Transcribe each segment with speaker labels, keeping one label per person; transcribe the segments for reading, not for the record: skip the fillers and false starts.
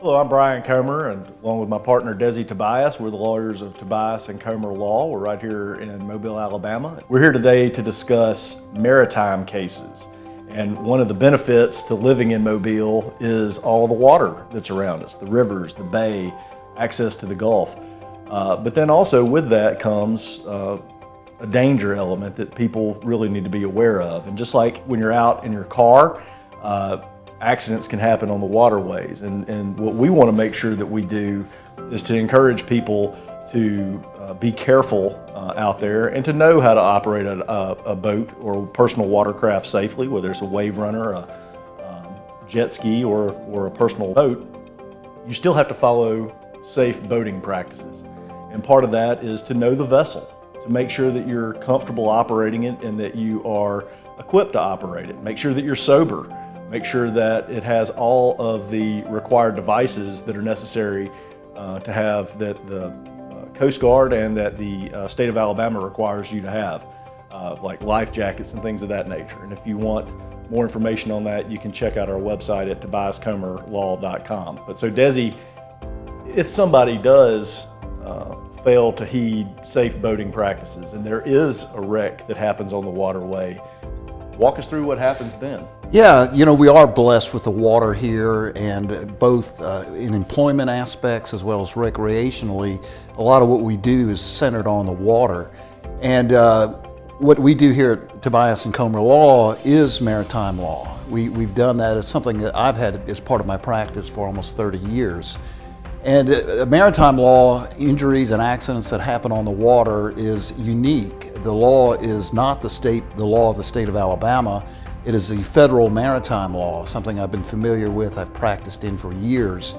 Speaker 1: Hello, I'm Bryan Comer, and along with my partner Desi Tobias, we're the lawyers of Tobias and Comer Law. We're right here in Mobile, Alabama. We're here today to discuss maritime cases. And one of the benefits to living in Mobile is all the water that's around us, the rivers, the bay, access to the Gulf. But then also with that comes a danger element that people really need to be aware of. And just like when you're out in your car, accidents can happen on the waterways. And what we want to make sure that we do is to encourage people to be careful out there and to know how to operate a boat or personal watercraft safely, whether it's a wave runner, a jet ski, or a personal boat. You still have to follow safe boating practices. And part of that is to know the vessel, to make sure that you're comfortable operating it and that you are equipped to operate it. Make sure that you're sober. Make sure that it has all of the required devices that are necessary to have, that the Coast Guard and that the state of Alabama requires you to have, like life jackets and things of that nature. And if you want more information on that, you can check out our website at tobiascomerlaw.com. But so Desi, if somebody does fail to heed safe boating practices and there is a wreck that happens on the waterway, walk us through what happens then.
Speaker 2: Yeah, we are blessed with the water here, and both in employment aspects as well as recreationally, a lot of what we do is centered on the water. And what we do here at Tobias and Comer Law is maritime law. We've done that. It's something that I've had as part of my practice for almost 30 years. And maritime law, injuries and accidents that happen on the water is unique. The law is not the law of the state of Alabama. It is the federal maritime law, something I've been familiar with, I've practiced in for years.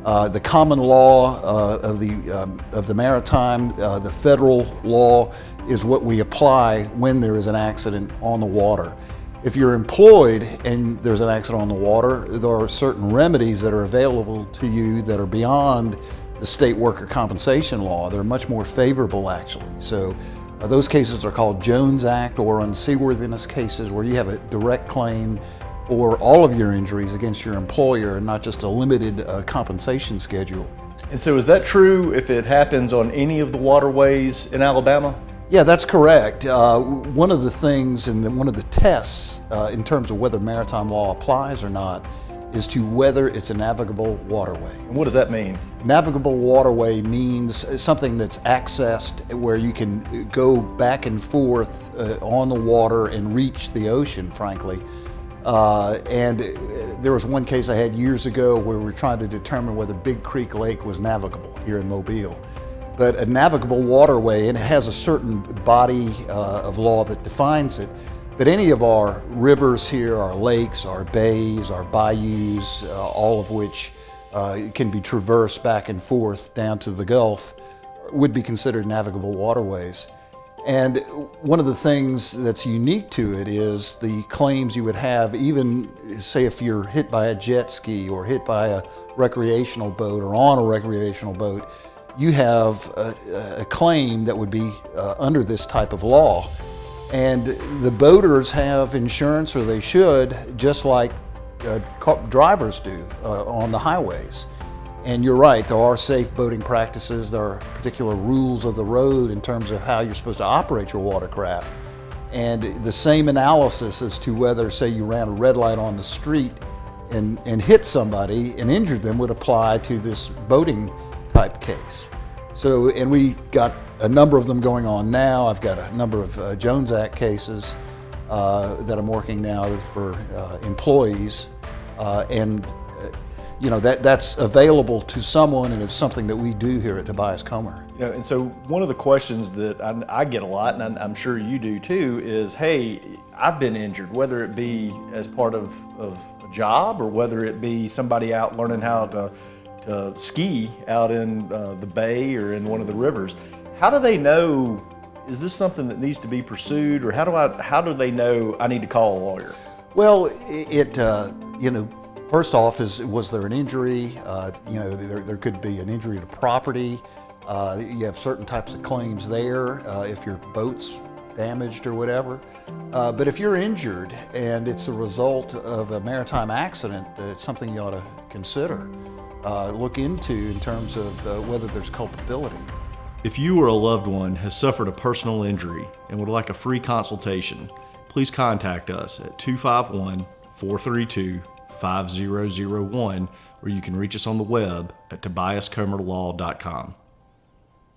Speaker 2: The common law of the maritime, the federal law, is what we apply when there is an accident on the water. If you're employed and there's an accident on the water, there are certain remedies that are available to you that are beyond the state worker compensation law. They're much more favorable, actually. So those cases are called Jones Act or unseaworthiness cases, where you have a direct claim for all of your injuries against your employer and not just a limited compensation schedule.
Speaker 1: And so is that true if it happens on any of the waterways in Alabama?
Speaker 2: Yeah, that's correct. One of the things and one of the tests in terms of whether maritime law applies or not is to whether it's a navigable waterway.
Speaker 1: And what does that mean?
Speaker 2: Navigable waterway means something that's accessed where you can go back and forth on the water and reach the ocean, frankly. And there was one case I had years ago where we were trying to determine whether Big Creek Lake was navigable here in Mobile. But a navigable waterway, and it has a certain body of law that defines it, but any of our rivers here, our lakes, our bays, our bayous, all of which can be traversed back and forth down to the Gulf, would be considered navigable waterways. And one of the things that's unique to it is the claims you would have, even say if you're hit by a jet ski or hit by a recreational boat or on a recreational boat, you have a claim that would be under this type of law. And the boaters have insurance, or they should, just like drivers do on the highways. And you're right, there are safe boating practices, there are particular rules of the road in terms of how you're supposed to operate your watercraft. And the same analysis as to whether, say, you ran a red light on the street and hit somebody and injured them would apply to this boating type case. So, and we got a number of them going on now. I've got a number of Jones Act cases that I'm working now for employees, and that's available to someone, and it's something that we do here at Tobias Comer.
Speaker 1: And so one of the questions that I get a lot, and I'm sure you do too, is, hey, I've been injured, whether it be as part of a job or whether it be somebody out learning how to ski out in the bay or in one of the rivers. How do they know, is this something that needs to be pursued, or how do they know I need to call a lawyer?
Speaker 2: Well, first off, was there an injury? There could be an injury to property. You have certain types of claims there. If your boat's damaged or whatever. But if you're injured and it's a result of a maritime accident, it's something you ought to consider, look into in terms of whether there's culpability.
Speaker 1: If you or a loved one has suffered a personal injury and would like a free consultation, please contact us at 251-432-5001, or you can reach us on the web at tobiascomerlaw.com.